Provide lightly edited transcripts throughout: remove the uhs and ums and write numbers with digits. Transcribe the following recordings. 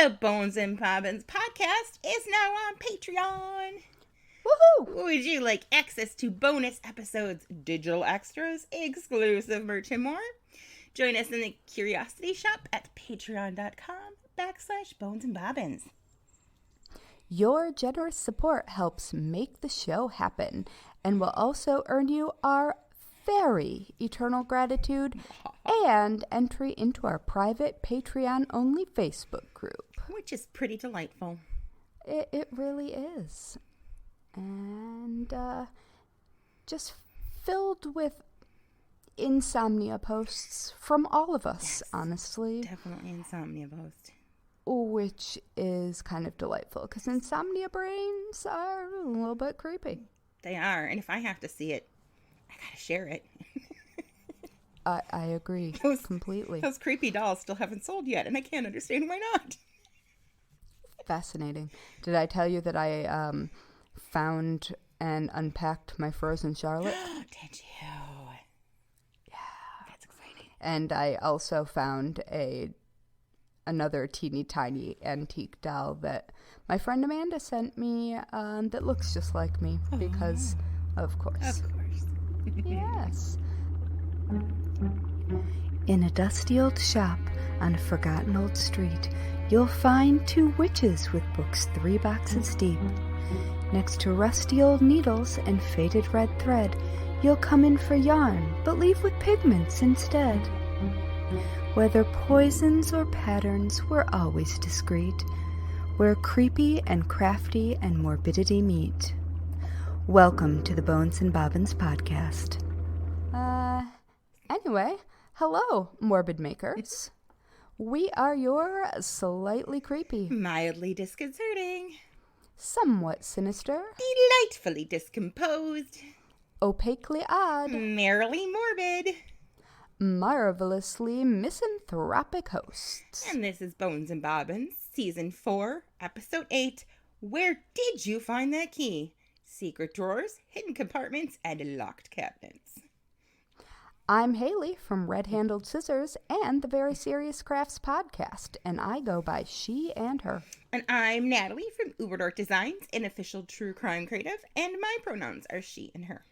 The Bones and Bobbins podcast is now on Patreon. Woohoo! Would you like access to bonus episodes, digital extras, exclusive merch, and more? Join us in the Curiosity Shop at patreon.com/Bones and Bobbins. Your generous support helps make the show happen and will also earn you our very eternal gratitude and entry into our private Patreon-only Facebook group. Which is pretty delightful. It really is. And just filled with insomnia posts from all of us, yes, honestly. Definitely insomnia post. Which is kind of delightful because insomnia brains are a little bit creepy. They are, and if I have to see it, I gotta share it. I agree completely. Those creepy dolls still haven't sold yet, and I can't understand why not. Fascinating. Did I tell you that I found and unpacked my frozen Charlotte? Did you? Yeah. That's exciting. And I also found another teeny tiny antique doll that my friend Amanda sent me that looks just like me because, of course. Of course. Yes. In a dusty old shop on a forgotten old street, you'll find two witches with books 3 boxes deep. Next to rusty old needles and faded red thread, you'll come in for yarn, but leave with pigments instead. Whether poisons or patterns, we're always discreet, where creepy and crafty and morbidity meet. Welcome to the Bones and Bobbins podcast. Anyway, hello, morbid makers. We are your slightly creepy, mildly disconcerting, somewhat sinister, delightfully discomposed, opaquely odd, merrily morbid, marvelously misanthropic hosts. And this is Bones and Bobbins, Season 4, Episode 8, Where Did You Find That Key? Secret Drawers, Hidden Compartments, and Locked Cabinets. I'm Haley from Red Handled Scissors and the Very Serious Crafts podcast, and I go by she and her. And I'm Natalie from Uberdork Designs, an official true crime creative, and my pronouns are she and her.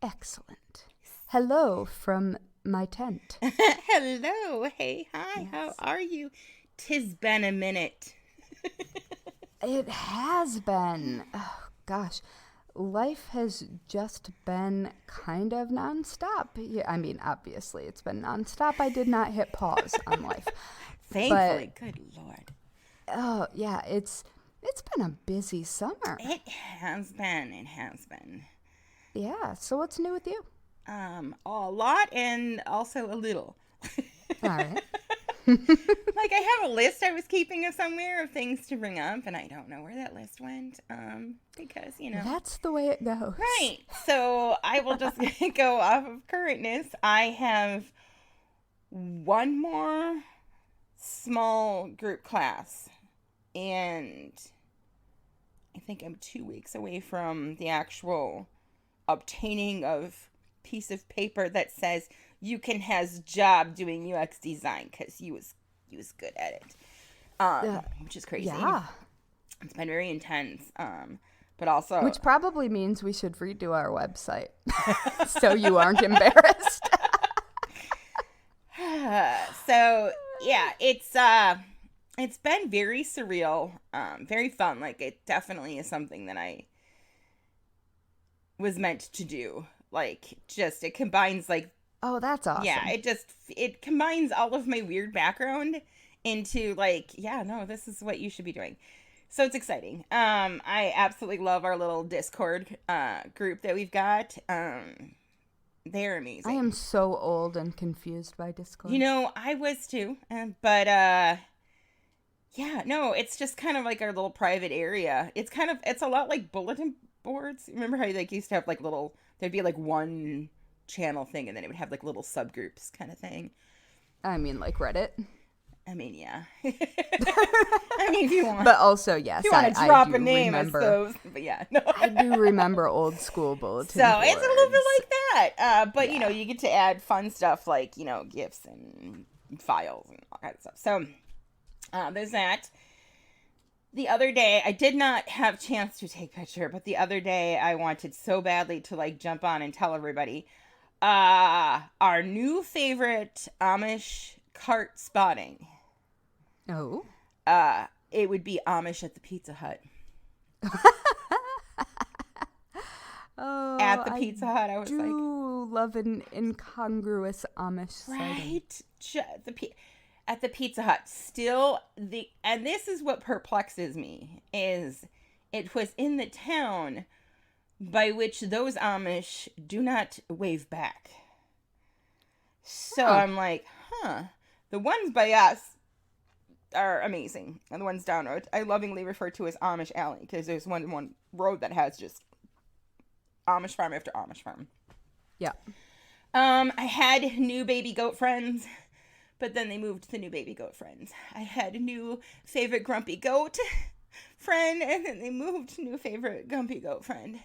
Excellent. Hello from my tent. Hello. Hey, hi. Yes. How are you? 'Tis been a minute. It has been. Oh, gosh. Life has just been kind of nonstop. Yeah, I mean, obviously, it's been nonstop. I did not hit pause on life. Thankfully. But, good Lord. Oh, yeah. It's been a busy summer. It has been. It has been. Yeah. So what's new with you? A lot and also a little. All right. Like, I have a list I was keeping of somewhere of things to bring up, and I don't know where that list went, because, you know. That's the way it goes. Right. So I will just go off of currentness. I have one more small group class, and I think I'm 2 weeks away from the actual obtaining of piece of paper that says you can has job doing UX design because you was good at it, which is crazy. Yeah, it's been very intense, but also which probably means we should redo our website so you aren't embarrassed. So yeah, it's been very surreal, very fun. Like, it definitely is something that I was meant to do. Like, just, it combines, like, oh, that's awesome. Yeah, it combines all of my weird background into, like, yeah, no, this is what you should be doing. So it's exciting. I absolutely love our little Discord group that we've got. They're amazing. I am so old and confused by Discord. You know, I was too. But yeah, no, it's just kind of like our little private area. It's a lot like bulletin boards. Remember how you, like, used to have, like, there'd be, like, one channel thing, and then it would have, like, little subgroups kind of thing. I mean, like Reddit. I mean, yeah. I mean, if you want. But also, yes, if you want to drop a name, remember, I suppose. But yeah, no. I do remember old school bulletin So boards. it's a little bit like that. But, you know, you get to add fun stuff like, you know, GIFs and files and all kinds of stuff. So There's that. The other day, I did not have a chance to take a picture, but the other day I wanted so badly to like jump on and tell everybody. Our new favorite Amish cart spotting. Oh. It would be Amish at the Pizza Hut. Oh, At the Pizza Hut, I was like, love an incongruous Amish sighting. right? At the Pizza Hut. Still, and this is what perplexes me, is it was in the town by which those Amish do not wave back. So I'm like, the ones by us are amazing. And the ones down the road, I lovingly refer to as Amish Alley, because there's one road that has just Amish farm after Amish farm. Yeah. I had new baby goat friends, but then they moved to the new baby goat friends. I had a new favorite grumpy goat friend, and then they moved to new favorite grumpy goat friend.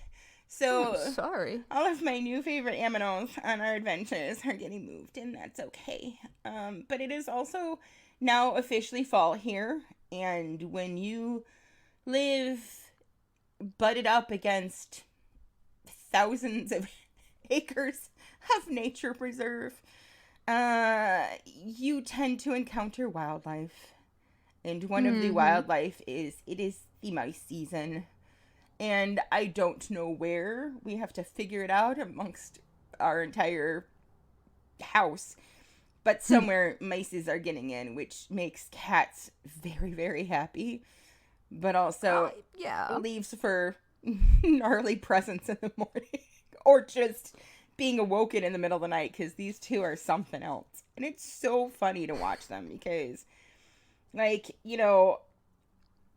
So, sorry. all of my new favorite aminos on our adventures are getting moved, and that's okay. But it is also now officially fall here, and when you live butted up against thousands of acres of nature preserve, you tend to encounter wildlife. And one of the wildlife is the mice season. And I don't know where. We have to figure it out amongst our entire house. But somewhere mices are getting in, which makes cats very, very happy. But also leaves for gnarly presents in the morning. Or just being awoken in the middle of the night, because these two are something else. And it's so funny to watch them because, like, you know,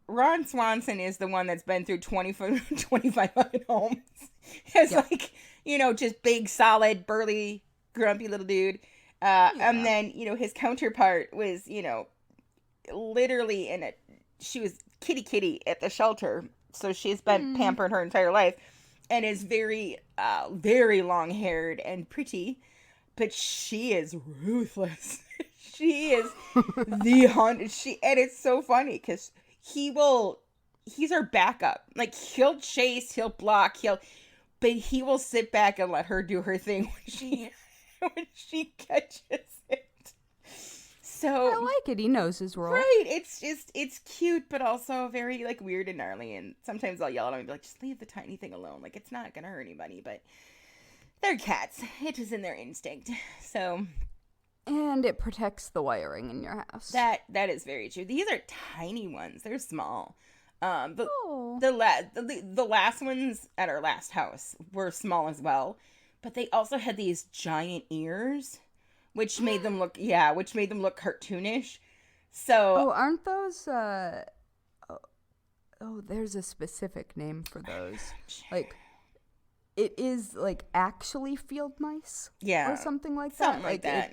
Ron Swanson is the one that's been through 2,500 homes. It's like, you know, just big, solid, burly, grumpy little dude. And then, you know, his counterpart was, you know, literally she was kitty at the shelter. So she's been pampered her entire life and is very, very long haired and pretty. But she is ruthless. She is the hunt. And it's so funny because he's our backup. Like, he'll chase, he'll block, but he will sit back and let her do her thing when she catches it. So I like it. He knows his role. Right. It's cute, but also very, like, weird and gnarly. And sometimes I'll yell at him and be like, just leave the tiny thing alone. Like, it's not gonna hurt anybody, but they're cats. It is in their instinct. So. And it protects the wiring in your house. That is very true. These are tiny ones. They're small. The last ones at our last house were small as well, but they also had these giant ears, which made them look cartoonish. So aren't those there's a specific name for those. Like, it is like actually field mice, or something like that. Something like that.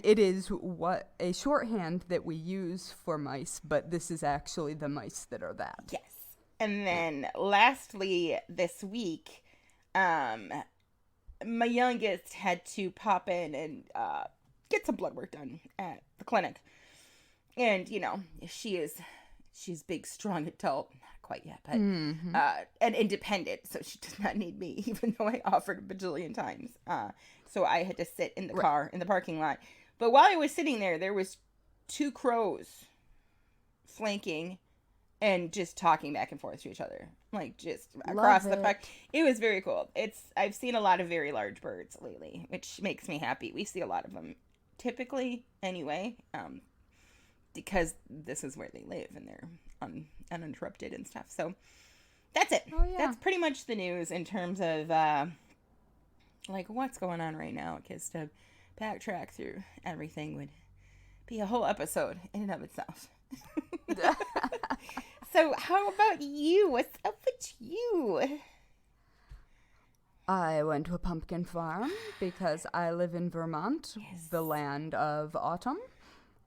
It is a shorthand that we use for mice, but this is actually the mice that are that. Yes. And then lastly, this week, my youngest had to pop in and get some blood work done at the clinic. And, you know, she's big, strong adult. Not quite yet, but and independent, so she does not need me, even though I offered a bajillion times. So I had to sit in the car in the parking lot. But while I was sitting there was 2 crows flanking and just talking back and forth to each other, like just across the park. It was very cool. I've seen a lot of very large birds lately, which makes me happy. We see a lot of them typically anyway, because this is where they live and they're uninterrupted and stuff. So that's it. That's pretty much the news in terms of like what's going on right now, because to backtrack through everything would be a whole episode in and of itself. So how about you? What's up with you? I went to a pumpkin farm because I live in Vermont, the land of autumn.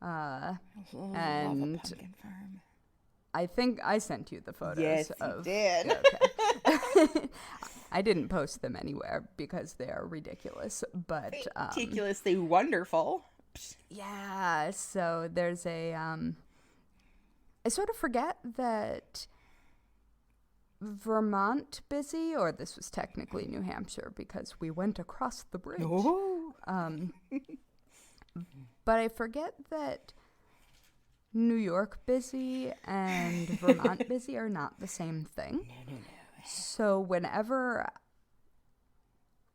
Love a pumpkin farm. I think I sent you the photos. Yes, you did. Okay. I didn't post them anywhere because they are ridiculous, but ridiculously wonderful. Yeah, so there's I sort of forget that Vermont busy, or this was technically New Hampshire because we went across the bridge. Oh. But I forget that New York busy and Vermont busy are not the same thing. No. So whenever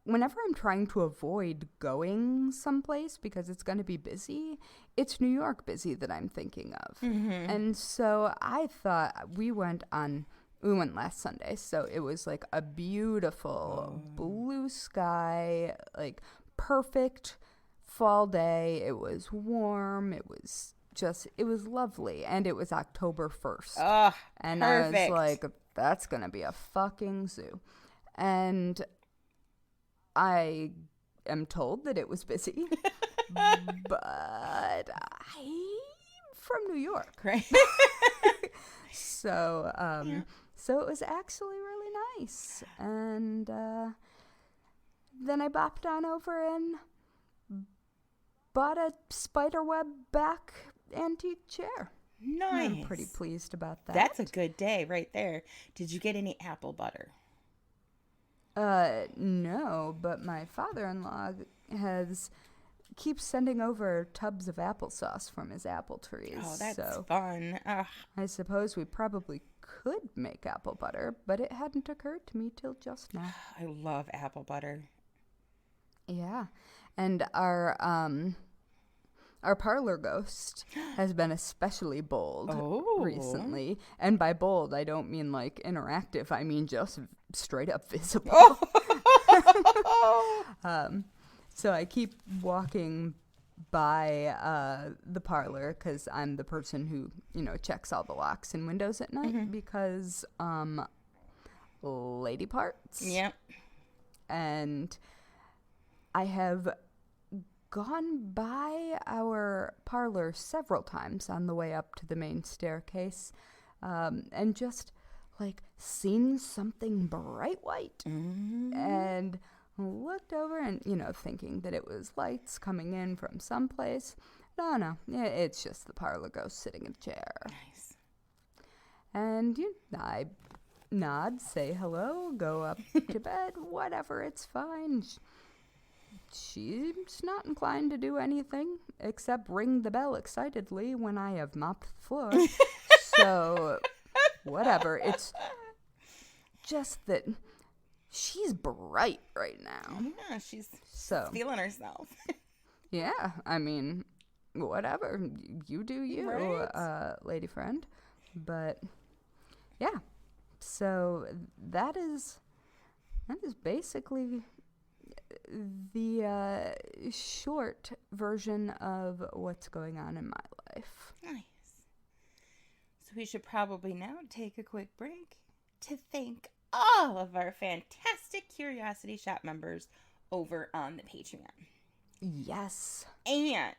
I'm trying to avoid going someplace because it's going to be busy, it's New York busy that I'm thinking of. Mm-hmm. And so I thought we went last Sunday. So it was like a beautiful blue sky, like perfect fall day. It was warm. It was lovely. And it was October 1st. Oh, and perfect. I was like, that's going to be a fucking zoo. And I am told that it was busy, but I'm from New York. Right. So it was actually really nice. And then I bopped on over and bought a spiderweb back antique chair. Nice. I'm pretty pleased about that. That's a good day right there. Did you get any apple butter? No, but my father-in-law keeps sending over tubs of applesauce from his apple trees. Oh, that's so fun. I suppose we probably could make apple butter, but it hadn't occurred to me till just now. I love apple butter. Yeah. And our parlor ghost has been especially bold recently. And by bold, I don't mean like interactive. I mean just straight up visible. So I keep walking by the parlor because I'm the person who, checks all the locks and windows at night because lady parts. Yep. And I have gone by our parlor several times on the way up to the main staircase and just like seen something bright white and looked over and thinking that it was lights coming in from someplace. No, it's just the parlor ghost sitting in a chair. Nice. And I nod, say hello, go up to bed, whatever, it's fine. She's not inclined to do anything except ring the bell excitedly when I have mopped the floor. So, whatever. It's just that she's bright right now. Yeah, she's so feeling herself. Yeah, I mean, whatever. You do you, right? Lady friend. But, yeah. So, that is basically the short version of what's going on in my life. Nice. So we should probably now take a quick break to thank all of our fantastic Curiosity Shop members over on the Patreon. Yes. And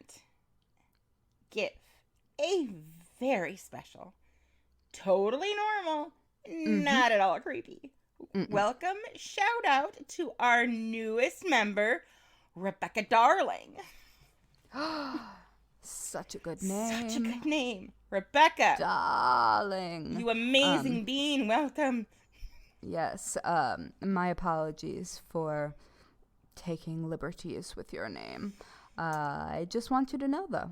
give a very special, totally normal, not at all creepy welcome shout out to our newest member, Rebecca Darling. Such a good name. Such a good name. Rebecca. Darling. You amazing being. Welcome. Yes. My apologies for taking liberties with your name. I just want you to know, though,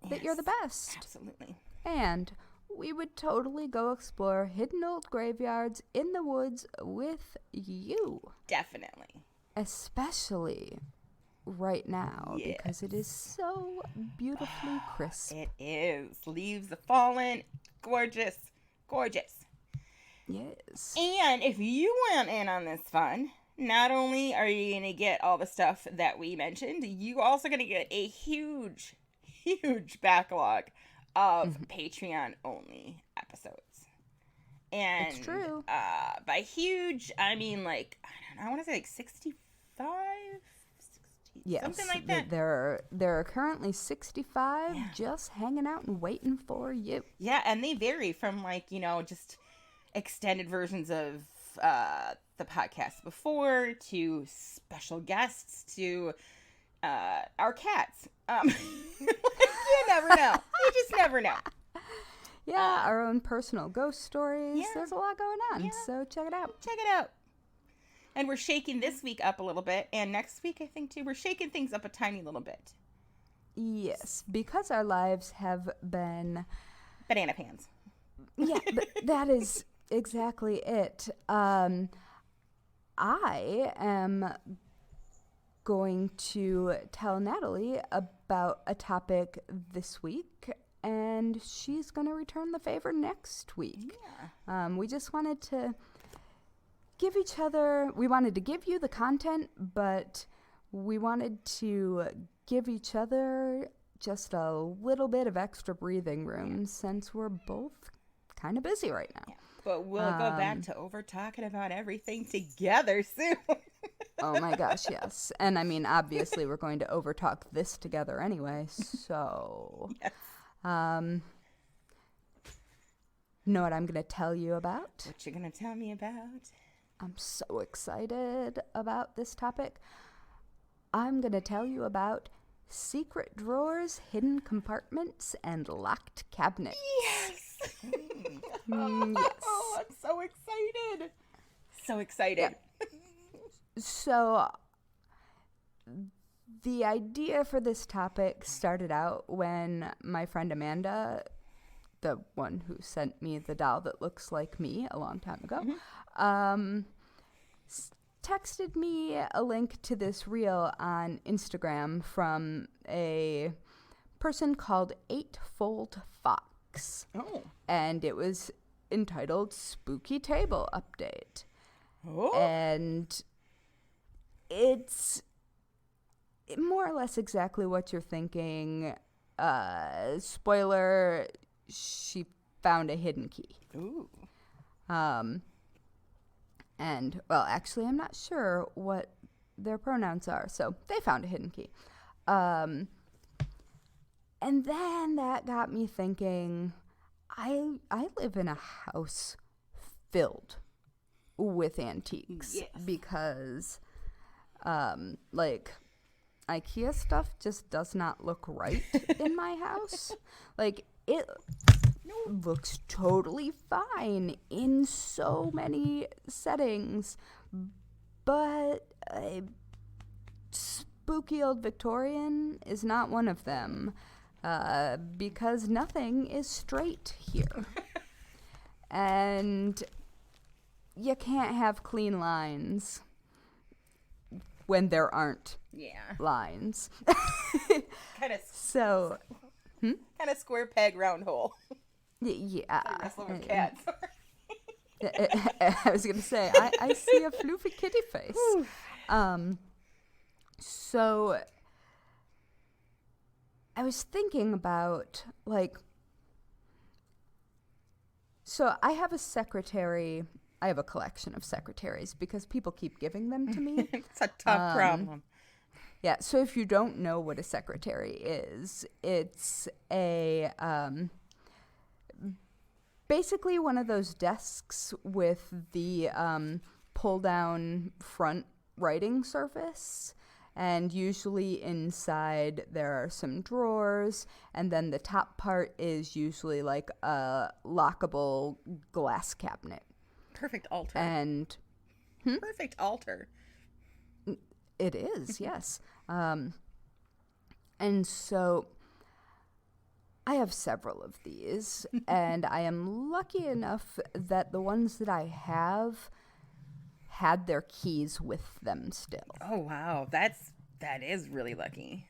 that you're the best. Absolutely. And we would totally go explore hidden old graveyards in the woods with you. Definitely. Especially right now, because it is so beautifully crisp. It is. Leaves are falling. Gorgeous. Gorgeous. Yes. And if you went in on this fun, not only are you going to get all the stuff that we mentioned, you're also going to get a huge, huge backlog of Patreon-only episodes. And it's true. By huge, I mean like, I don't know, I want to say like 65? 60, yes, something like that. There are currently 65 just hanging out and waiting for you. Yeah, and they vary from like, just extended versions of the podcast before to special guests to our cats. You never know. You just never know. Yeah, our own personal ghost stories. Yeah. There's a lot going on, Yeah. so check it out. Check it out. And we're shaking this week up a little bit, and next week I think too we're shaking things up a tiny little bit. Yes, because our lives have been Banana pans. Yeah, that is exactly it. I am going to tell Natalie about a topic this week, and she's going to return the favor next week. Yeah. We just wanted to give you the content, but we wanted to give each other just a little bit of extra breathing room since we're both kind of busy right now. Yeah. But we'll go back to over talking about everything together soon. Oh my gosh, yes. And I mean, obviously, we're going to overtalk this together anyway, so. Yes. Know what I'm going to tell you about? What you gonna tell me about? I'm so excited about this topic. I'm going to tell you about secret drawers, hidden compartments, and locked cabinets. Yes! Yes. Oh, I'm so excited. So excited. Yeah. So, the idea for this topic started out when my friend Amanda, the one who sent me the doll that looks like me a long time ago, texted me a link to this reel on Instagram from a person called Eightfold Fox. Oh. And it was entitled Spooky Table Update. Oh. And it's more or less exactly what you're thinking. Spoiler, she found a hidden key. Ooh. And, well, actually, I'm not sure what their pronouns are, so they found a hidden key. And then that got me thinking, I live in a house filled with antiques. Yes. Because, like, IKEA stuff just does not look right in my house. Like, it looks totally fine in so many settings, but spooky old Victorian is not one of them, because nothing is straight here. And you can't have clean lines when there aren't lines. Kind of So, kind of square peg round hole. Yeah. Wrestling with cats. I was going to say, I see a floofy kitty face. So, I was thinking about, like, so I have a secretary. I have a collection of secretaries because people keep giving them to me. It's a tough problem. Yeah, so if you don't know what a secretary is, it's a basically one of those desks with the pull-down front writing surface, and usually inside there are some drawers, and then the top part is usually like a lockable glass cabinet. Perfect altar. And perfect altar. It is, yes. And so I have several of these, and I am lucky enough that the ones that I have had their keys with them still. Oh, wow. That is really lucky.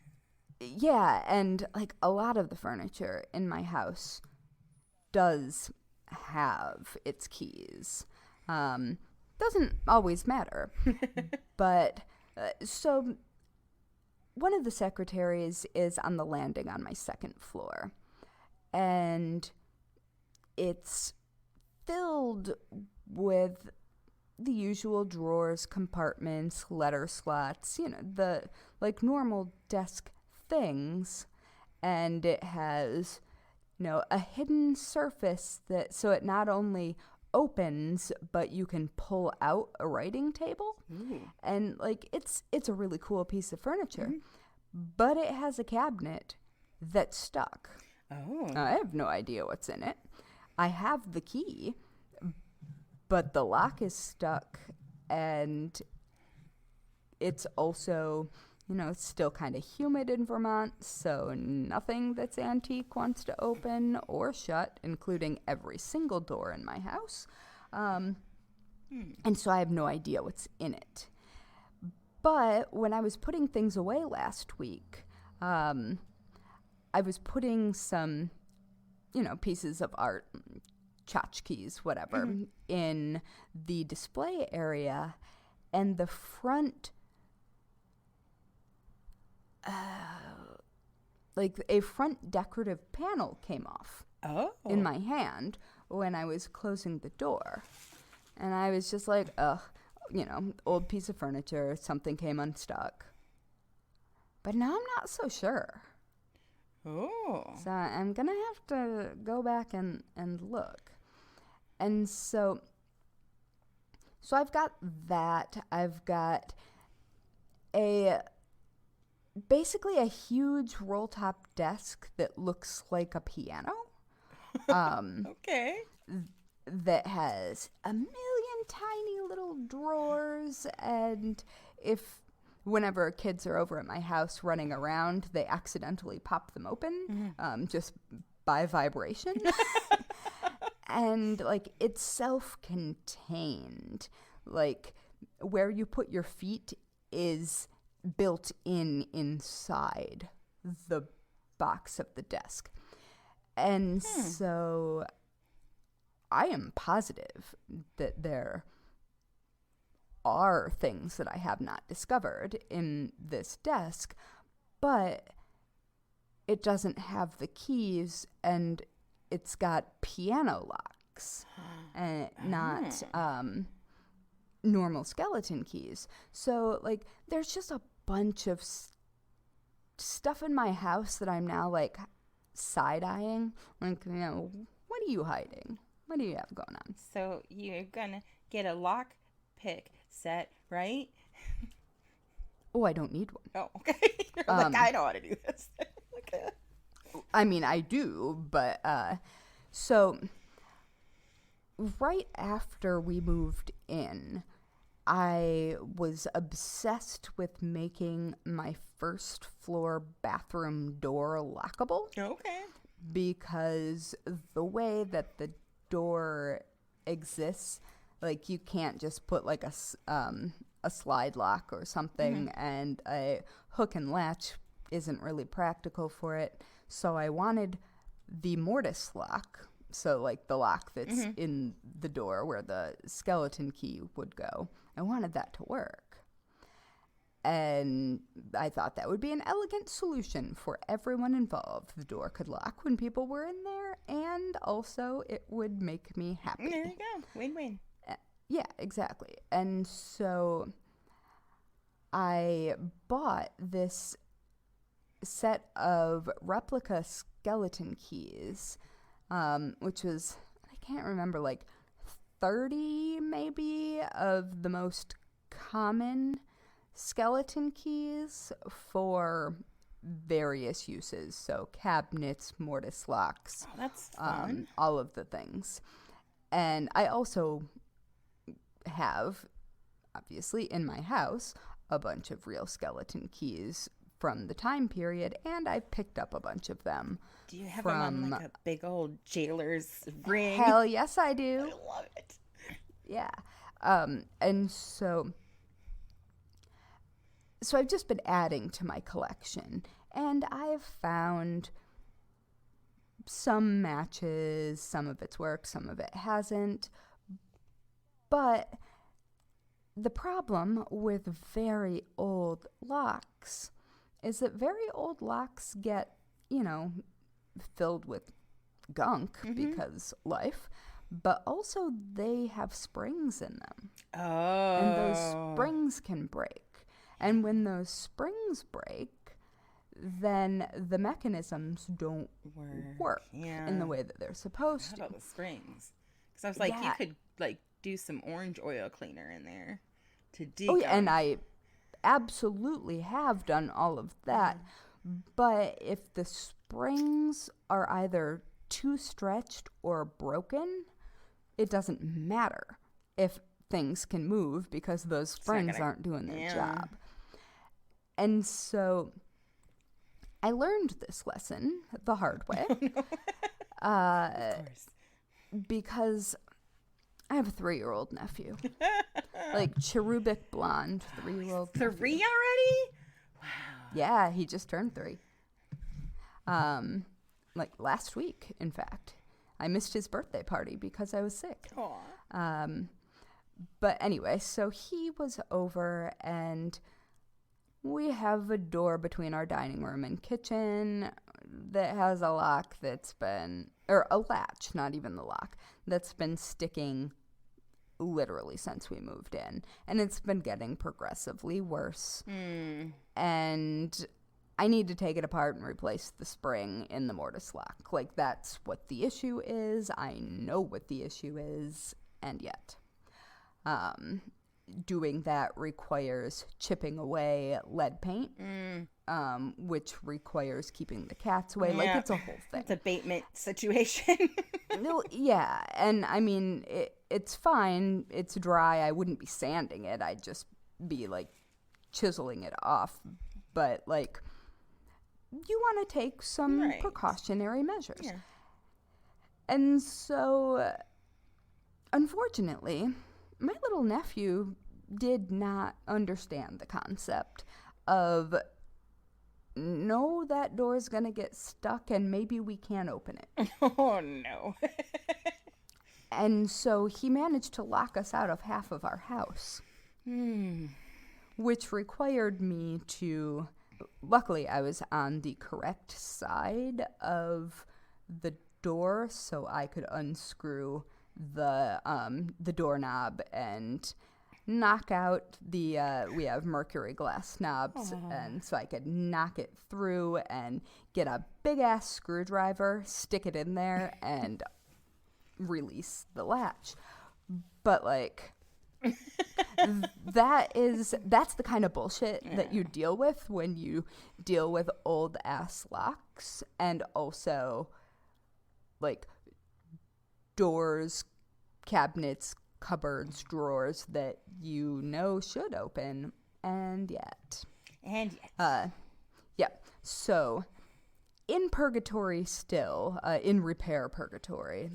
Yeah, and like a lot of the furniture in my house does have its keys. Doesn't always matter, but so one of the secretaries is on the landing on my second floor, and it's filled with the usual drawers, compartments, letter slots, the like normal desk things, and it has a hidden surface so it not only opens, but you can pull out a writing table. Ooh. And like it's a really cool piece of furniture. but it has a cabinet that's stuck. Oh. I have no idea what's in it. I have the key, but the lock is stuck, and it's also, it's still kind of humid in Vermont, so nothing that's antique wants to open or shut, including every single door in my house. And so I have no idea what's in it. But when I was putting things away last week, I was putting some, pieces of art, tchotchkes, whatever, in the display area, and the front, a front decorative panel came off in my hand when I was closing the door. And I was just like, ugh, old piece of furniture, something came unstuck. But now I'm not so sure. Oh. So I'm going to have to go back and look. And so I've got that. I've got basically a huge roll-top desk that looks like a piano. Okay. That has a million tiny little drawers, and whenever kids are over at my house running around, they accidentally pop them open, just by vibration. And it's self-contained. Where you put your feet is built inside the box of the desk. And so I am positive that there are things that I have not discovered in this desk, but it doesn't have the keys, and it's got piano locks and not normal skeleton keys. So there's just a bunch of stuff in my house that I'm now side-eyeing. What are you hiding? What do you have going on? So you're gonna get a lock pick set, right? Oh, I don't need one. Oh, okay. You're I don't want to do this. Okay. I mean, I do, but so right after we moved in, I was obsessed with making my first floor bathroom door lockable. Okay. Because the way that the door exists, you can't just put a slide lock or something, and a hook and latch isn't really practical for it. So I wanted the mortise lock, so the lock that's in the door where the skeleton key would go. I wanted that to work. And I thought that would be an elegant solution for everyone involved. The door could lock when people were in there, and also it would make me happy. There you go. Win-win. Yeah, exactly. And so I bought this set of replica skeleton keys, which was, I can't remember, 30 maybe of the most common skeleton keys for various uses. So cabinets, mortise locks. Oh, that's fun. All of the things. And I also have, obviously, in my house, a bunch of real skeleton keys from the time period, and I picked up a bunch of them. Do you have them on a big old jailer's ring? Hell yes, I do. I love it. Yeah. And so I've just been adding to my collection, and I've found some matches, some of it's worked, some of it hasn't. But the problem with very old locks is that very old locks get, filled with gunk because life, but also they have springs in them. Oh. And those springs can break. And when those springs break, then the mechanisms don't work in the way that they're supposed to. How about the springs? Because I was you could do some orange oil cleaner in there to degunk. Oh, yeah, and I absolutely have done all of that. But if the springs are either too stretched or broken, it doesn't matter if things can move because those springs aren't doing their job. And so I learned this lesson the hard way. Of course. Because I have a 3-year-old nephew. Like cherubic blonde 3-year-old. 3 already? Wow. Yeah, he just turned 3. Like last week, in fact. I missed his birthday party because I was sick. Aw. But anyway, so he was over, and we have a door between our dining room and kitchen that has a lock that's been, or a latch, not even the lock, that's been sticking literally since we moved in. And it's been getting progressively worse. And I need to take it apart and replace the spring in the mortise lock. Like, that's what the issue is. I know what the issue is. And yet, doing that requires chipping away lead paint, which requires keeping the cats away. Like, it's a whole thing. It's a abatement situation. No, yeah, and I mean, it's fine. It's dry. I wouldn't be sanding it. I'd just be, like, chiseling it off. But, like, you want to take some precautionary measures. Yeah. And so, unfortunately, my little nephew did not understand the concept of, no, that door's going to get stuck and maybe we can't open it. Oh, no. And so he managed to lock us out of half of our house, which required me to, luckily I was on the correct side of the door, so I could unscrew the doorknob and knock out the we have mercury glass knobs. And so I could knock it through and get a big ass screwdriver, stick it in there, and release the latch. But like that's the kind of bullshit that you deal with when you deal with old ass locks, and also like doors, cabinets, cupboards, drawers that you know should open, and yet. Yeah. So, in purgatory still, in repair purgatory,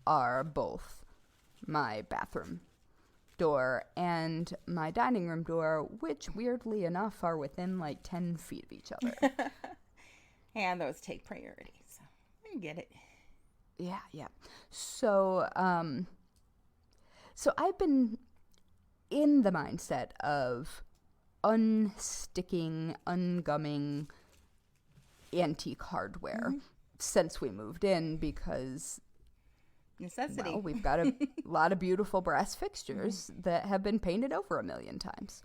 are both my bathroom door and my dining room door, which weirdly enough are within like 10 feet of each other. And those take priority, so I get it. Yeah. So, so I've been in the mindset of unsticking, ungumming antique hardware since we moved in because necessity. Well, we've got a lot of beautiful brass fixtures that have been painted over 1 million times,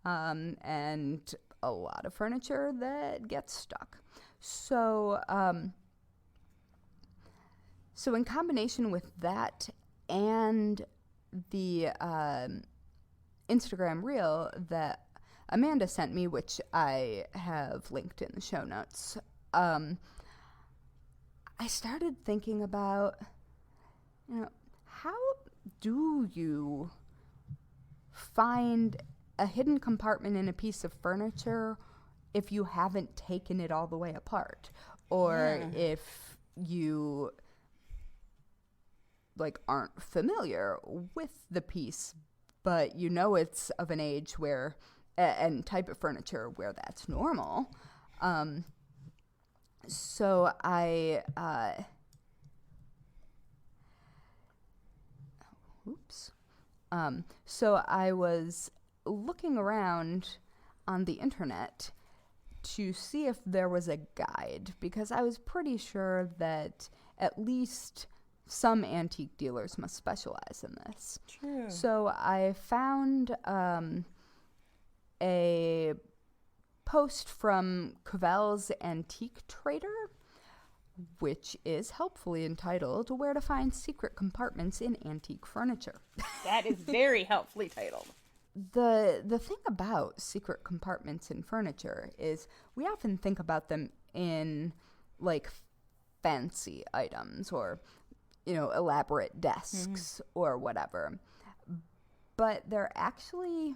and a lot of furniture that gets stuck. So, so in combination with that and the Instagram reel that Amanda sent me, which I have linked in the show notes, I started thinking about, how do you find a hidden compartment in a piece of furniture if you haven't taken it all the way apart? Or if you like aren't familiar with the piece, but you know it's of an age where and type of furniture where that's normal. So so I was looking around on the internet to see if there was a guide, because I was pretty sure that at least some antique dealers must specialize in this. True. So I found a post from Cavell's Antique Trader, which is helpfully entitled "Where to Find Secret Compartments in Antique Furniture." That is very helpfully titled. the thing about secret compartments in furniture is we often think about them in like fancy items or elaborate desks or whatever, but they're actually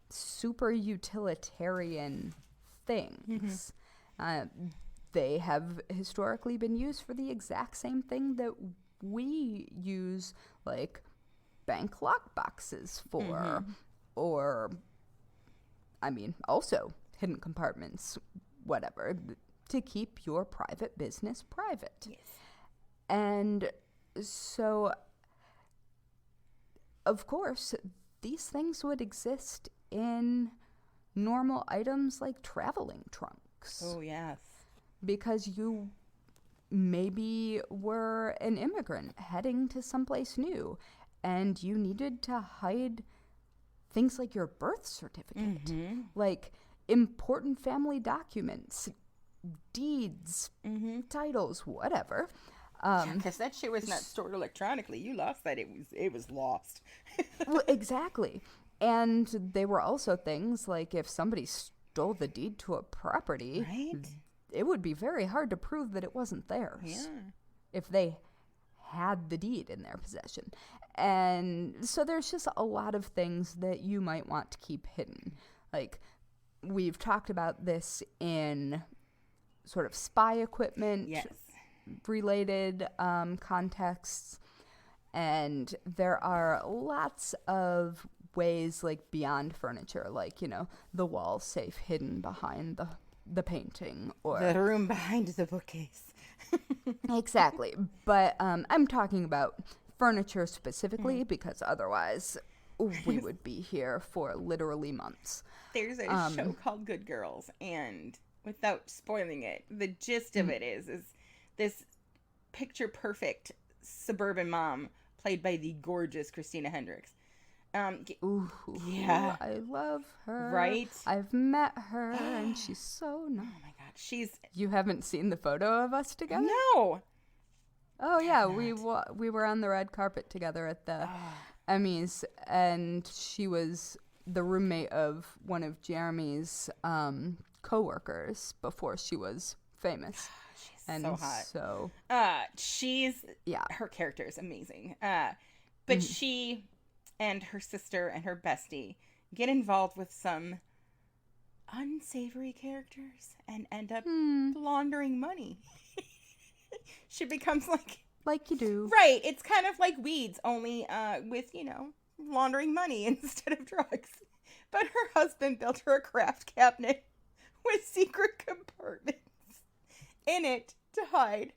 super utilitarian things. They have historically been used for the exact same thing that we use like bank lock boxes for, or also hidden compartments, whatever, to keep your private business private. Yes. And so, of course, these things would exist in normal items like traveling trunks. Oh, yes. Because you maybe were an immigrant heading to someplace new and you needed to hide things like your birth certificate, like important family documents, deeds, titles, whatever. Because that shit was not stored electronically. You lost that. It was lost. Well, exactly. And they were also things like if somebody stole the deed to a property, Right? it would be very hard to prove that it wasn't theirs. Yeah. If they had the deed in their possession. And so there's just a lot of things that you might want to keep hidden. Like, we've talked about this in sort of spy equipment Yes. related contexts. And there are lots of ways, like, beyond furniture, like, the wall safe hidden behind the painting, or The room behind the bookcase. exactly. But I'm talking about furniture specifically because otherwise we would be here for literally months. There's a show called Good Girls, and without spoiling it, the gist of it is this picture perfect suburban mom played by the gorgeous Christina Hendricks. Ooh, yeah. I love her. Right? I've met her and she's so nice. Oh my god, she's You haven't seen the photo of us together? no. Oh yeah, we were on the red carpet together at the Emmys, and she was the roommate of one of Jeremy's co-workers before she was famous. She's And so hot. so She's yeah. her character is amazing. But she and her sister and her bestie get involved with some unsavory characters and end up laundering money. She becomes Like you do. right. It's kind of like Weeds, only with laundering money instead of drugs. But her husband built her a craft cabinet with secret compartments in it to hide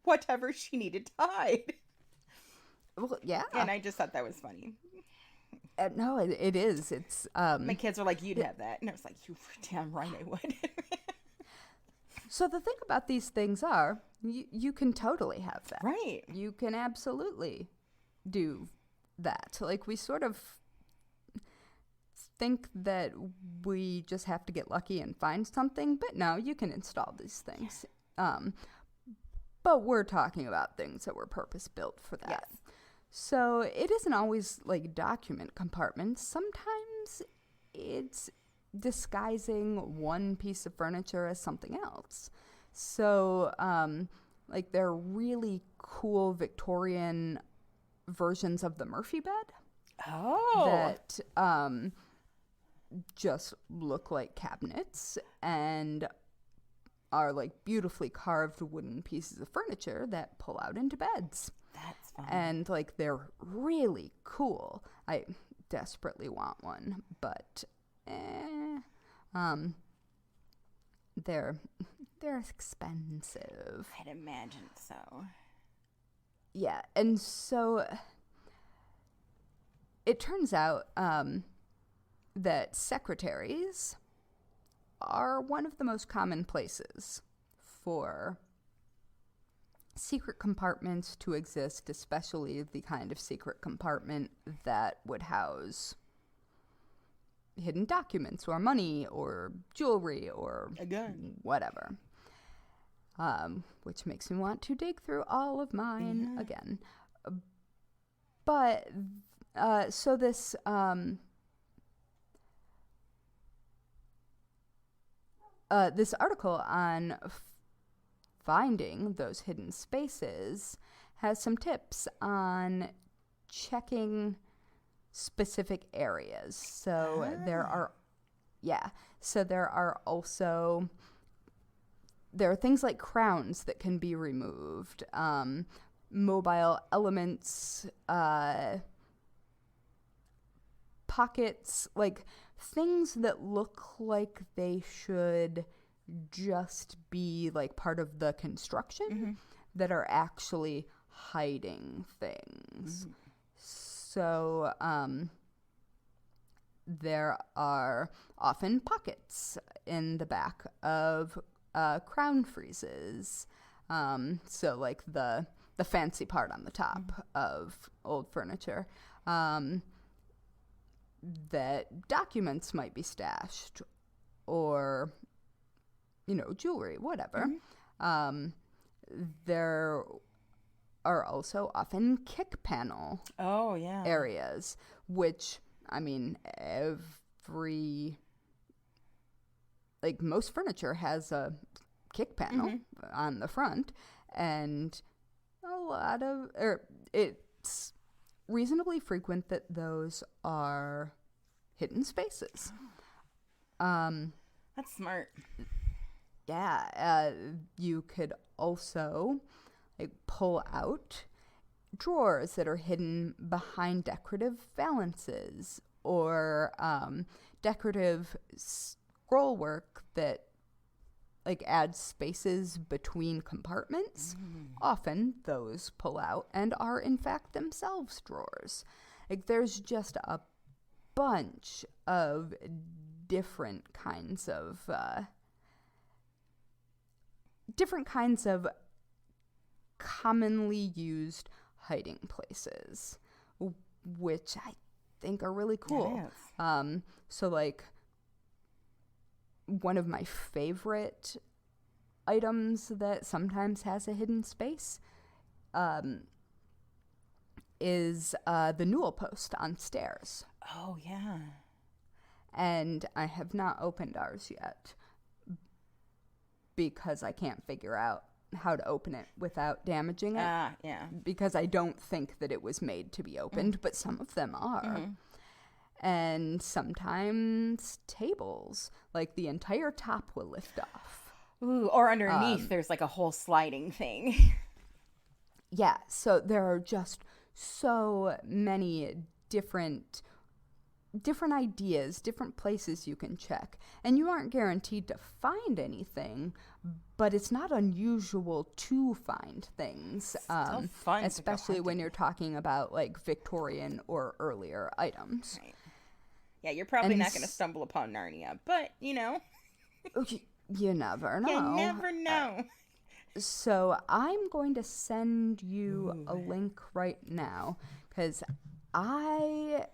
whatever she needed to hide. Well, yeah. And I just thought that was funny. No, it is. It's My kids were like, "You'd have that," and I was like, "You were damn right I would." So the thing about these things are, you can totally have that. Right. You can absolutely do that. Like, we sort of think that we just have to get lucky and find something, but no, you can install these things. But we're talking about things that were purpose built for that. Yes. So it isn't always like document compartments. Sometimes it's disguising one piece of furniture as something else. So, like, there are really cool Victorian versions of the Murphy bed Oh. that just look like cabinets and are like beautifully carved wooden pieces of furniture that pull out into beds. That's fun. And like, they're really cool. I desperately want one, but they're expensive. I'd imagine so. Yeah, and so it turns out that secretaries are one of the most common places for secret compartments to exist, especially the kind of secret compartment that would house hidden documents or money or jewelry or A gun. whatever. Which makes me want to dig through all of mine again. But so this this article on finding those hidden spaces has some tips on checking specific areas. So there are also things like crowns that can be removed, mobile elements, pockets, like things that look like they should just be like part of the construction that are actually hiding things. So there are often pockets in the back of crown friezes. So like the fancy part on the top of old furniture. That documents might be stashed, or jewelry, whatever. There are also often kick panel areas, which most furniture has a kick panel on the front, and it's reasonably frequent that those are hidden spaces. That's smart. Yeah, you could also pull out drawers that are hidden behind decorative valances, or decorative scroll work that adds spaces between compartments. Often those pull out and are in fact themselves drawers. There's just a bunch of different kinds of commonly used hiding places, which I think are really cool. Yes. So one of my favorite items that sometimes has a hidden space is the newel post on stairs. Oh, yeah. And I have not opened ours yet because I can't figure out how to open it without damaging it. Yeah. Because I don't think that it was made to be opened, but some of them are. And sometimes tables, the entire top will lift off. Ooh, or underneath there's a whole sliding thing. Yeah, so there are just so many different ideas, different places you can check. And you aren't guaranteed to find anything, but it's not unusual to find things. Still fun, especially when you're talking about Victorian or earlier items. Right. Yeah, you're probably not going to stumble upon Narnia, but You never know. You never know. So I'm going to send you a link right now because I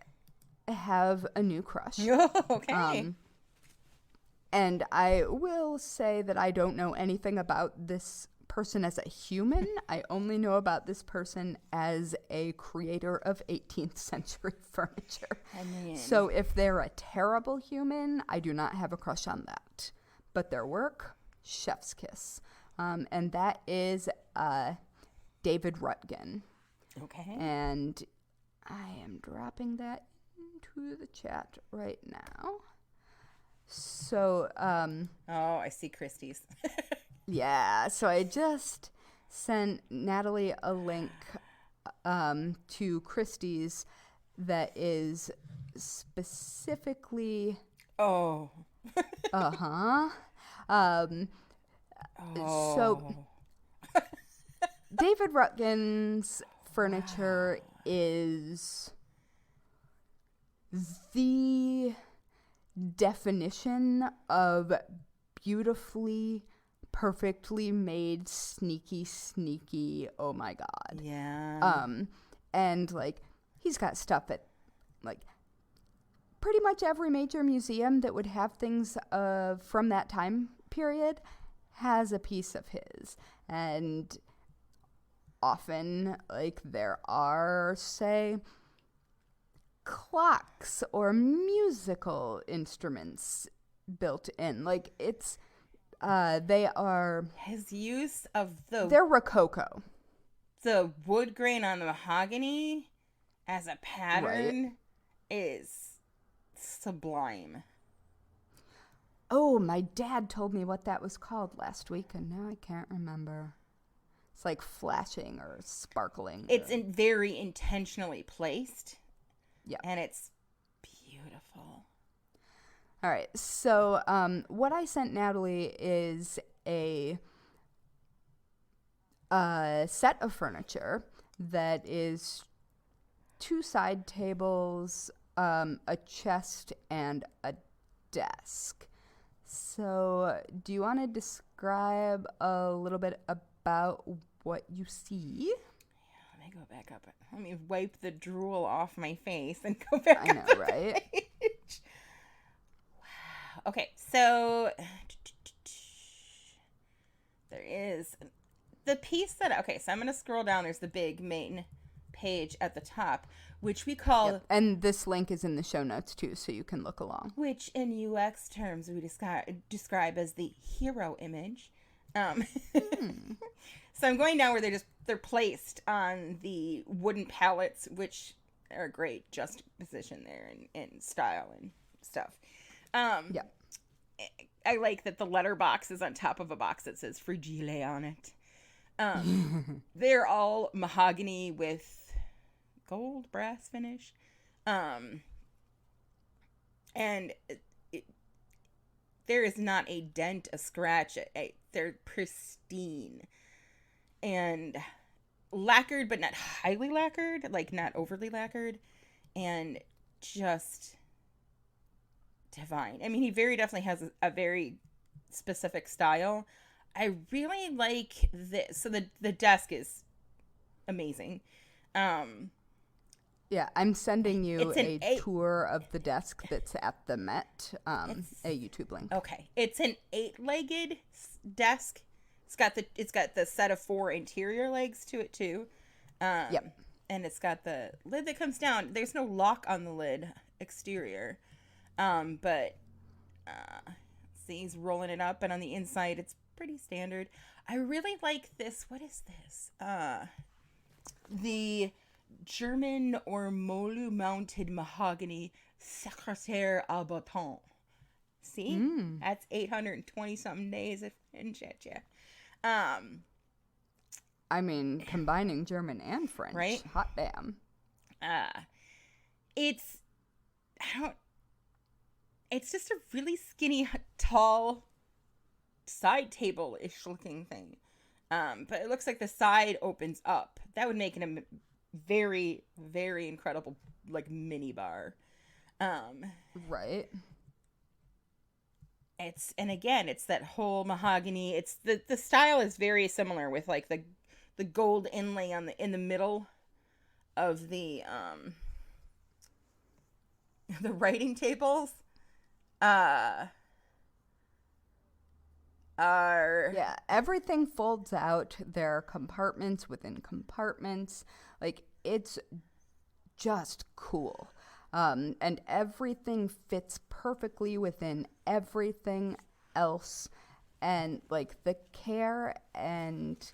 have a new crush. Okay. And I will say that I don't know anything about this person as a human. I only know about this person as a creator of 18th century furniture. So if they're a terrible human, I do not have a crush on that. But their work, chef's kiss. And that is David Rutgen. Okay. And I am dropping that into the chat right now. So, I see Christie's. yeah, so I just sent Natalie a link to Christie's that is specifically... Oh. So, David Rutgen's furniture is the definition of beautifully, perfectly made, sneaky, oh my god. Yeah. And he's got stuff at pretty much every major museum that would have things from that time period has a piece of his. And often there are, say, clocks or musical instruments built in. They are... His use of They're Rococo. the wood grain on the mahogany as a pattern is sublime. Oh, my dad told me what that was called last week, and now I can't remember. It's like flashing or sparkling. It's very intentionally placed. Yeah. And it's beautiful. All right. So what I sent Natalie is a set of furniture that is 2 side tables, a chest, and a desk. So do you want to describe a little bit about what you see? Yeah, let me go back up. Let me wipe the drool off my face and go back up. I know, right? Page. Wow. Okay, so there is the piece that... Okay, so I'm going to scroll down. There's the big main page at the top, which we call... Yep. And this link is in the show notes, too, so you can look along. Which, in UX terms, we describe as the hero image. So I'm going down where they're placed on the wooden pallets, which are great juxtaposition there and style and stuff. Yeah. I like that the letter box is on top of a box that says Fragile on it. They're all mahogany with gold brass finish. And there is not a dent, a scratch. They're pristine and lacquered, but not highly lacquered, like not overly lacquered, and just divine. I mean, he very definitely has a very specific style. I really like this. So the desk is amazing. Yeah, I'm sending you a tour of the desk that's at the Met, a YouTube link. Okay. It's an 8-legged desk. It's got the set of 4 interior legs to it too. Yep. And it's got the lid that comes down. There's no lock on the lid exterior. But see, he's rolling it up, and on the inside it's pretty standard. I really like this. What is this? The German or Molu mounted mahogany secrétaire à bâton. See? That's 820 something days in shit, yeah. I mean, combining German and French. Right? Hot damn. It's just a really skinny, tall side table-ish looking thing. But it looks like the side opens up. That would make it a very, very incredible, like, mini bar. Right. It's that whole mahogany. It's the style is very similar with like the gold inlay in the middle of the writing tables. Yeah, everything folds out. There are compartments within compartments. Like, it's just cool. And everything fits perfectly within everything else. And, like, the care and,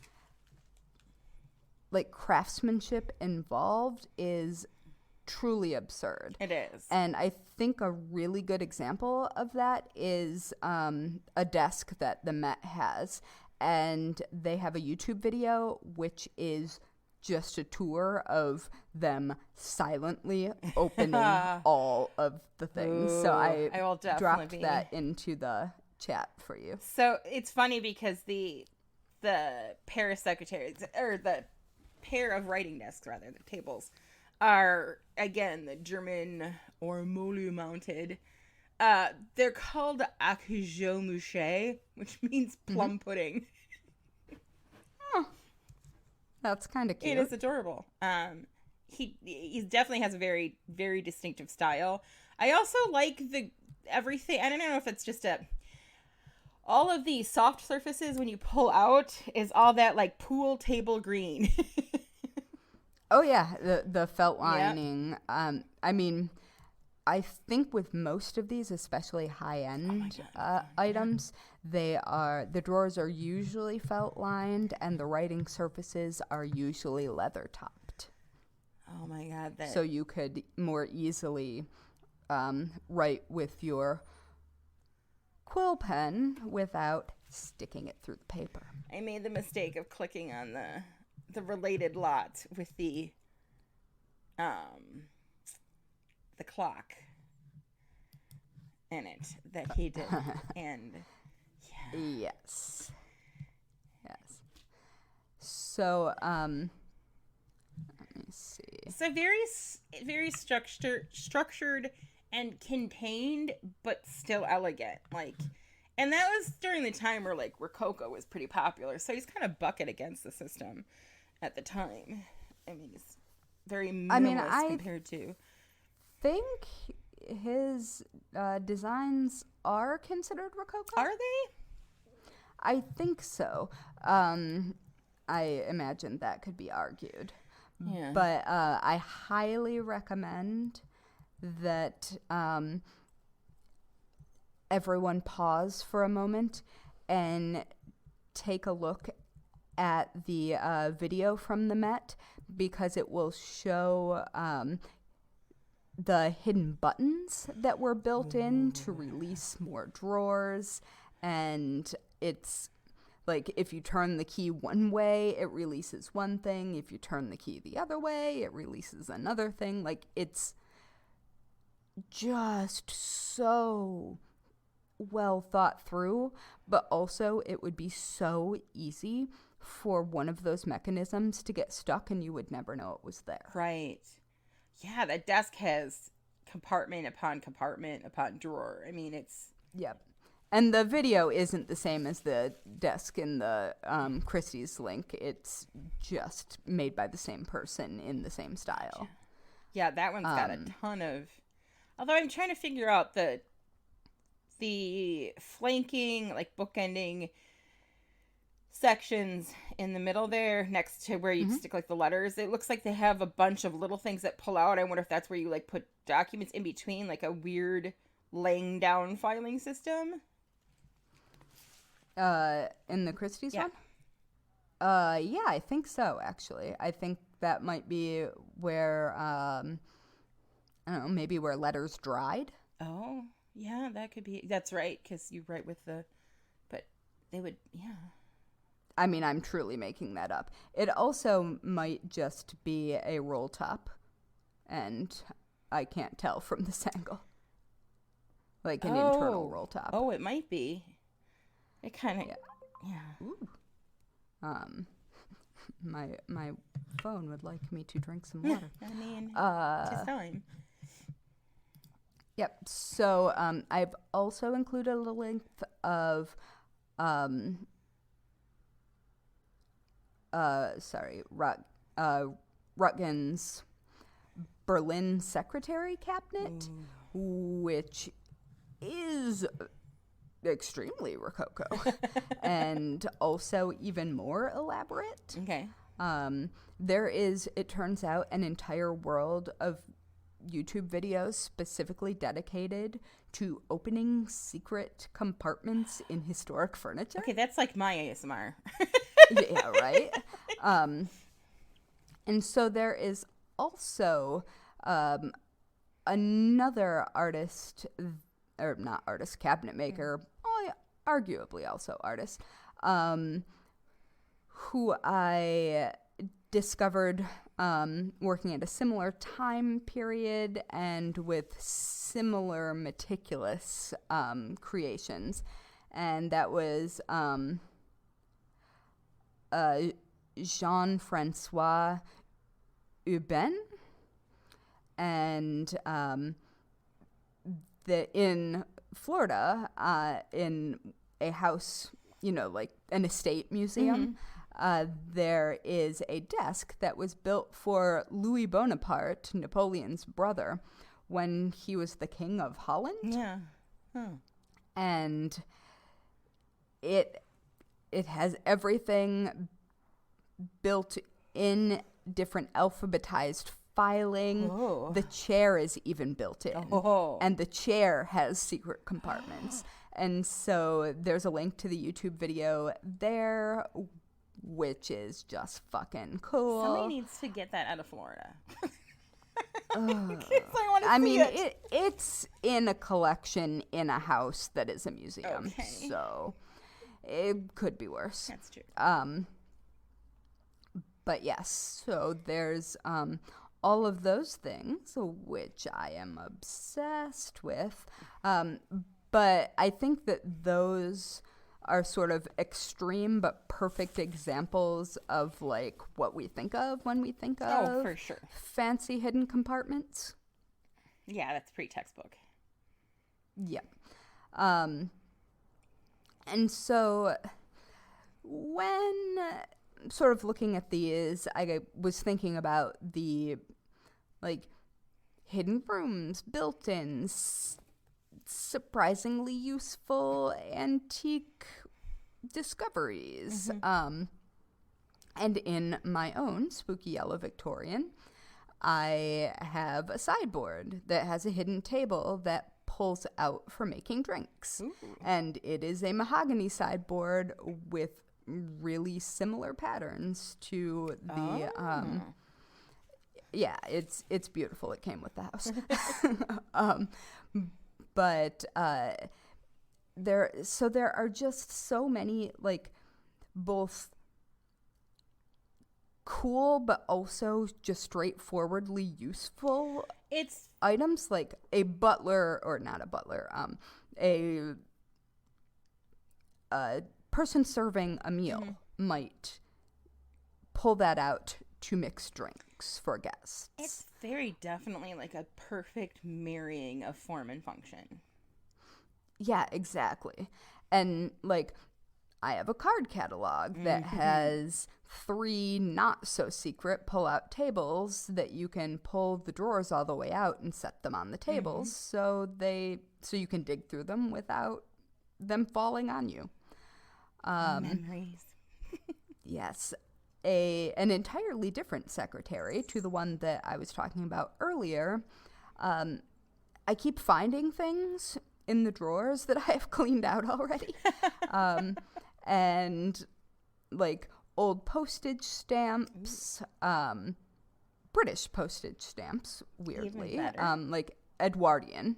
like, craftsmanship involved is truly absurd. It is. And I think a really good example of that is a desk that the Met has. And they have a YouTube video, which is just a tour of them silently opening all of the things. Ooh, so I will dropped that into the chat for you. So it's funny because the pair of secretaries, or the pair of writing desks rather, the tables, are again the German or Molu mounted. They're called accueil mouché, which means plum pudding. That's kind of cute. It is adorable. He definitely has a very, very distinctive style. I also like everything. I don't know if it's just all of the soft surfaces when you pull out is all that like pool table green. Oh yeah, the felt lining. Yep. I mean, I think with most of these, especially high-end items, the drawers are usually felt lined and the writing surfaces are usually leather topped. Oh my God. So you could more easily write with your quill pen without sticking it through the paper. I made the mistake of clicking on the related lot with the clock in it that he did. And yeah. Yes. So let me see. So very structured and contained, but still elegant. Like, and that was during the time where like Rococo was pretty popular. So he's kind of bucket against the system at the time. I mean, he's very minimalist compared to. Think his designs are considered Rococo. Are they? I think so. I imagine that could be argued. Yeah. But I highly recommend that everyone pause for a moment and take a look at the video from the Met, because it will show the hidden buttons that were built in to release more drawers. And it's like, if you turn the key one way, it releases one thing. If you turn the key the other way, it releases another thing. Like, it's just so well thought through, but also it would be so easy for one of those mechanisms to get stuck and you would never know it was there. Right. Yeah, that desk has compartment upon compartment upon drawer. I mean, it's... Yep. And the video isn't the same as the desk in the Christie's link. It's just made by the same person in the same style. Yeah, that one's got a ton of... Although I'm trying to figure out the flanking, like bookending sections in the middle there next to where you'd stick like the letters. It looks like they have a bunch of little things that pull out. I wonder if that's where you like put documents in between, like a weird laying down filing system. In the Christie's Yeah. one? Yeah, I think so, actually. I think that might be where, I don't know, maybe where letters dried. Oh, yeah, that could be. That's right, because you write with the... But they would, yeah. I mean, I'm truly making that up. It also might just be a roll top, and I can't tell from this angle. Like an internal roll top. Oh, it might be. It kind of, yeah. Ooh. My phone would like me to drink some water. I mean, it's time. Yep. So I've also included a link of Rutgen's Berlin Secretary Cabinet, which is extremely Rococo and also even more elaborate. Okay. There is, it turns out, an entire world of YouTube videos specifically dedicated to opening secret compartments in historic furniture. Okay, that's like my ASMR. Yeah, right? And so there is also another artist, or not artist, cabinet maker, arguably also artist, who I discovered working at a similar time period and with similar meticulous creations. And that was Jean-Francois Hubin. And in Florida, in a house, like an estate museum, there is a desk that was built for Louis Bonaparte, Napoleon's brother, when he was the king of Holland. Yeah. And it has everything built in different alphabetized filing. Oh. The chair is even built in. Oh. And the chair has secret compartments. And so there's a link to the YouTube video there, which is just fucking cool. Somebody needs to get that out of Florida. I mean, it's in a collection in a house that is a museum. Okay. So it could be worse. That's true. But yes, so there's all of those things, which I am obsessed with. But I think that those are sort of extreme but perfect examples of like what we think of when we think of for sure. fancy hidden compartments. Yeah, that's pretty textbook. Yeah. And so when sort of looking at these, I was thinking about the like hidden rooms, built-ins, surprisingly useful antique discoveries. And in my own Spooky Yellow Victorian, I have a sideboard that has a hidden table that pulls out for making drinks. Ooh. And it is a mahogany sideboard with really similar patterns to the yeah, it's beautiful. It came with the house. But there are just so many like both cool but also just straightforwardly useful items, like a butler, or not a butler, a person serving a meal might pull that out to mix drinks for guests. It's very definitely like a perfect marrying of form and function. Yeah, exactly. And like I have a card catalog that has 3 not so secret pull out tables that you can pull the drawers all the way out and set them on the tables so you can dig through them without them falling on you. Memories. Yes. An entirely different secretary to the one that I was talking about earlier. I keep finding things in the drawers that I have cleaned out already. And like old postage stamps, British postage stamps, weirdly, like Edwardian,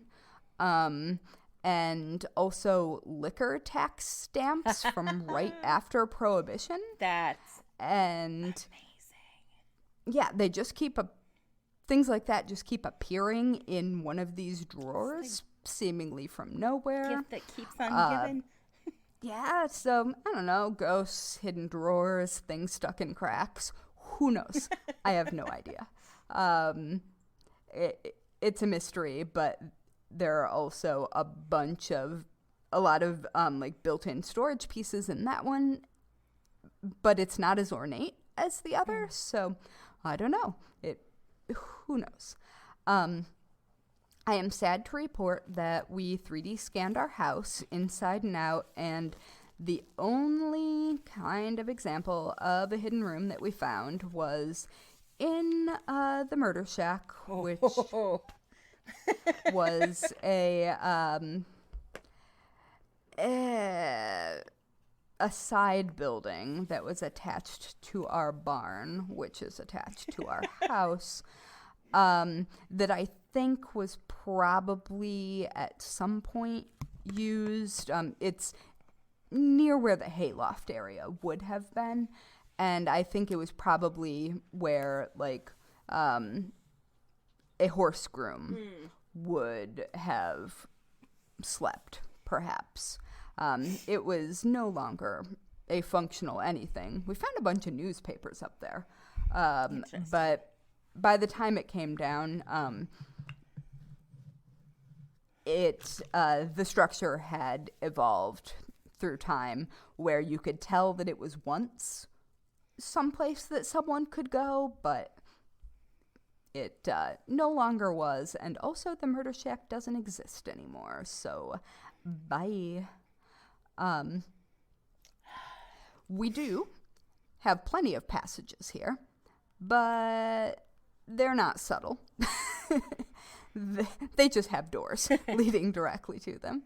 and also liquor tax stamps from right after Prohibition. That's amazing. Yeah, they just things like that just keep appearing in one of these drawers, seemingly from nowhere. Gift that keeps on giving. Yeah, so, I don't know, ghosts, hidden drawers, things stuck in cracks. Who knows? I have no idea. It's a mystery, but there are also a lot of like built-in storage pieces in that one, but it's not as ornate as the other, so I don't know. Who knows? I am sad to report that we 3D scanned our house inside and out, and the only kind of example of a hidden room that we found was in the murder shack, which was a side building that was attached to our barn, which is attached to our house, that I think was probably at some point used. It's near where the hayloft area would have been, and I think it was probably where like a horse groom would have slept, perhaps. It was no longer a functional anything. We found a bunch of newspapers up there, but by the time it came down, the structure had evolved through time where you could tell that it was once someplace that someone could go, but it no longer was, and also the murder shack doesn't exist anymore, so bye. We do have plenty of passages here, but they're not subtle. They just have doors leading directly to them.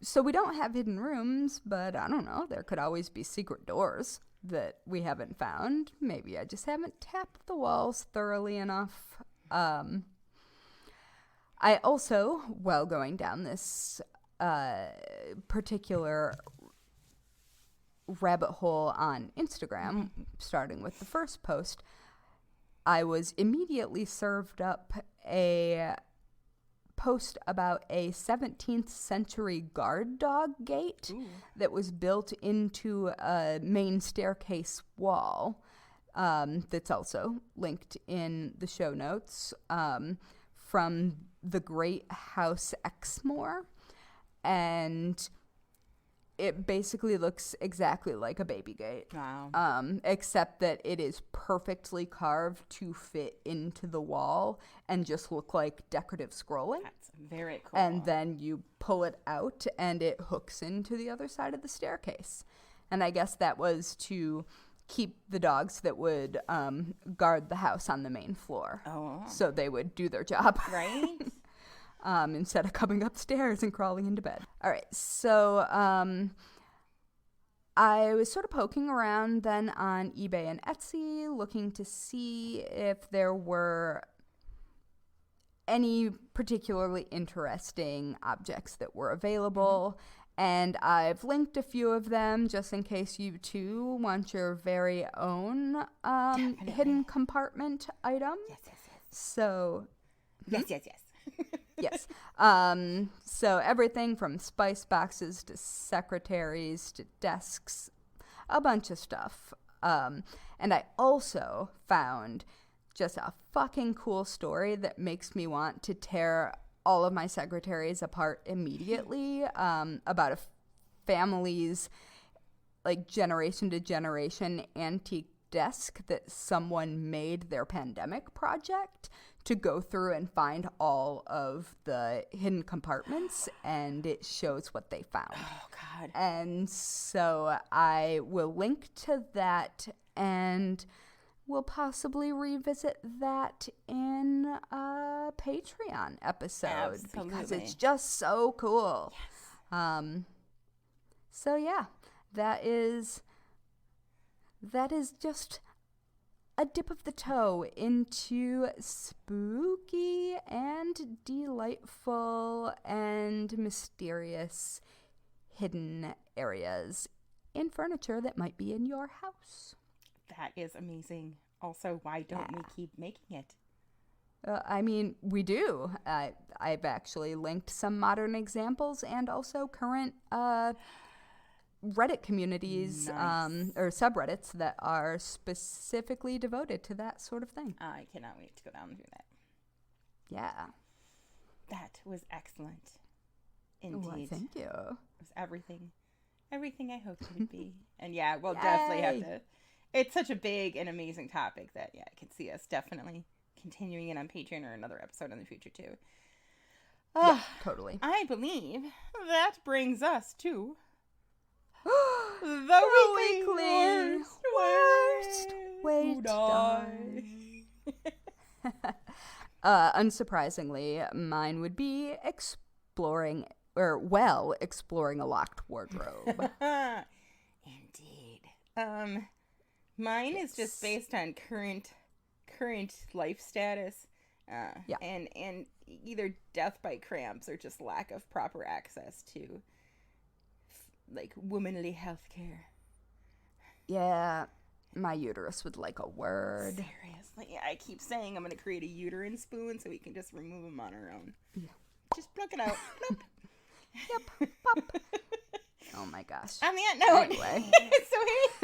So we don't have hidden rooms, but I don't know. There could always be secret doors that we haven't found. Maybe I just haven't tapped the walls thoroughly enough. I also, while going down this particular rabbit hole on Instagram, starting with the first post, I was immediately served up a post about a 17th century guard dog gate that was built into a main staircase wall. That's also linked in the show notes, from the Great House Exmoor. And it basically looks exactly like a baby gate. Wow. Except that it is perfectly carved to fit into the wall and just look like decorative scrolling. That's very cool. And then you pull it out and it hooks into the other side of the staircase. And I guess that was to keep the dogs that would guard the house on the main floor. Oh. So they would do their job. Right? Instead of coming upstairs and crawling into bed. All right, so I was sort of poking around then on eBay and Etsy, looking to see if there were any particularly interesting objects that were available. And I've linked a few of them just in case you too want your very own hidden compartment item. Yes. So... Yes. Yes. So everything from spice boxes to secretaries to desks, a bunch of stuff. And I also found just a fucking cool story that makes me want to tear all of my secretaries apart immediately, about a family's like generation to generation antique desk that someone made their pandemic project to go through and find all of the hidden compartments, and it shows what they found. Oh, God. And so I will link to that, and we'll possibly revisit that in a Patreon episode. Absolutely. Because it's just so cool. Yes. So yeah, that is just a dip of the toe into spooky and delightful and mysterious hidden areas in furniture that might be in your house. That is amazing. Also, why don't we keep making it? I mean, we do. I've actually linked some modern examples and also current Reddit communities, Nice. or subreddits that are specifically devoted to that sort of thing. I cannot wait to go down and do that. Yeah. That was excellent. Indeed. Well, thank you. It was everything I hoped it would be. And yeah, we'll definitely have to. It's such a big and amazing topic that, yeah, I can see us definitely continuing it on Patreon or another episode in the future, too. Yeah, totally. I believe that brings us to the weekly worst way to die. Unsurprisingly, mine would be exploring a locked wardrobe. Indeed. Mine is just based on current life status. And either death by cramps or just lack of proper access to like womanly health care. Yeah, my uterus would like a word. Seriously, yeah, I keep saying I'm going to create a uterine spoon so we can just remove them on our own. Yeah. Just pluck it out. Plop. Yep. Pop. Oh my gosh. On that note, Anyway. So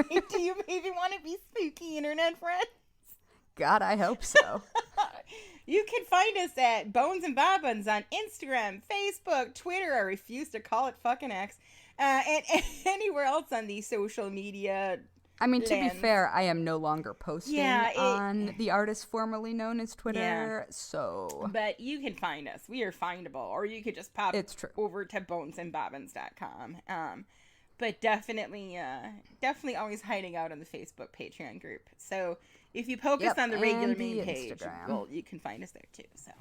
hey, do you maybe want to be spooky internet friends? God, I hope so. You can find us at Bones and Bobbins on Instagram, Facebook, Twitter. I refuse to call it fucking X. And anywhere else on the social media. I mean, to be fair, I am no longer posting on the artist formerly known as Twitter, so... But you can find us. We are findable. Or you could just pop It's true. over to bonesandbobbins.com. but definitely always hiding out on the Facebook Patreon group. So if you poke us on the regular main page, well, you can find us there too. So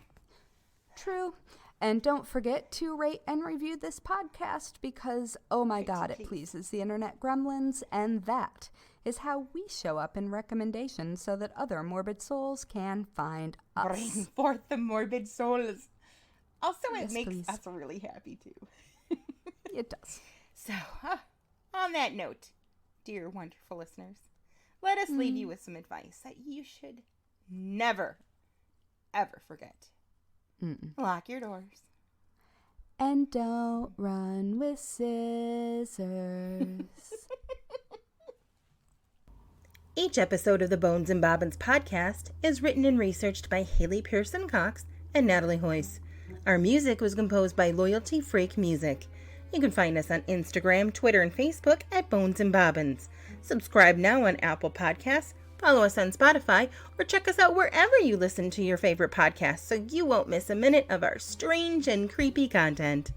true. And don't forget to rate and review this podcast because, oh my God, it pleases the internet gremlins. And that is how we show up in recommendations so that other morbid souls can find us. Bring forth the morbid souls. Also, it makes please. us really happy too. It does. So, on that note, dear wonderful listeners, let us leave you with some advice that you should never, ever forget. Lock your doors. And don't run with scissors. Each episode of the Bones and Bobbins podcast is written and researched by Haley Pearson Cox and Natalie Hoyce. Our music was composed by Loyalty Freak Music. You can find us on Instagram, Twitter, and Facebook at Bones and Bobbins. Subscribe now on Apple Podcasts, follow us on Spotify, or check us out wherever you listen to your favorite podcasts so you won't miss a minute of our strange and creepy content.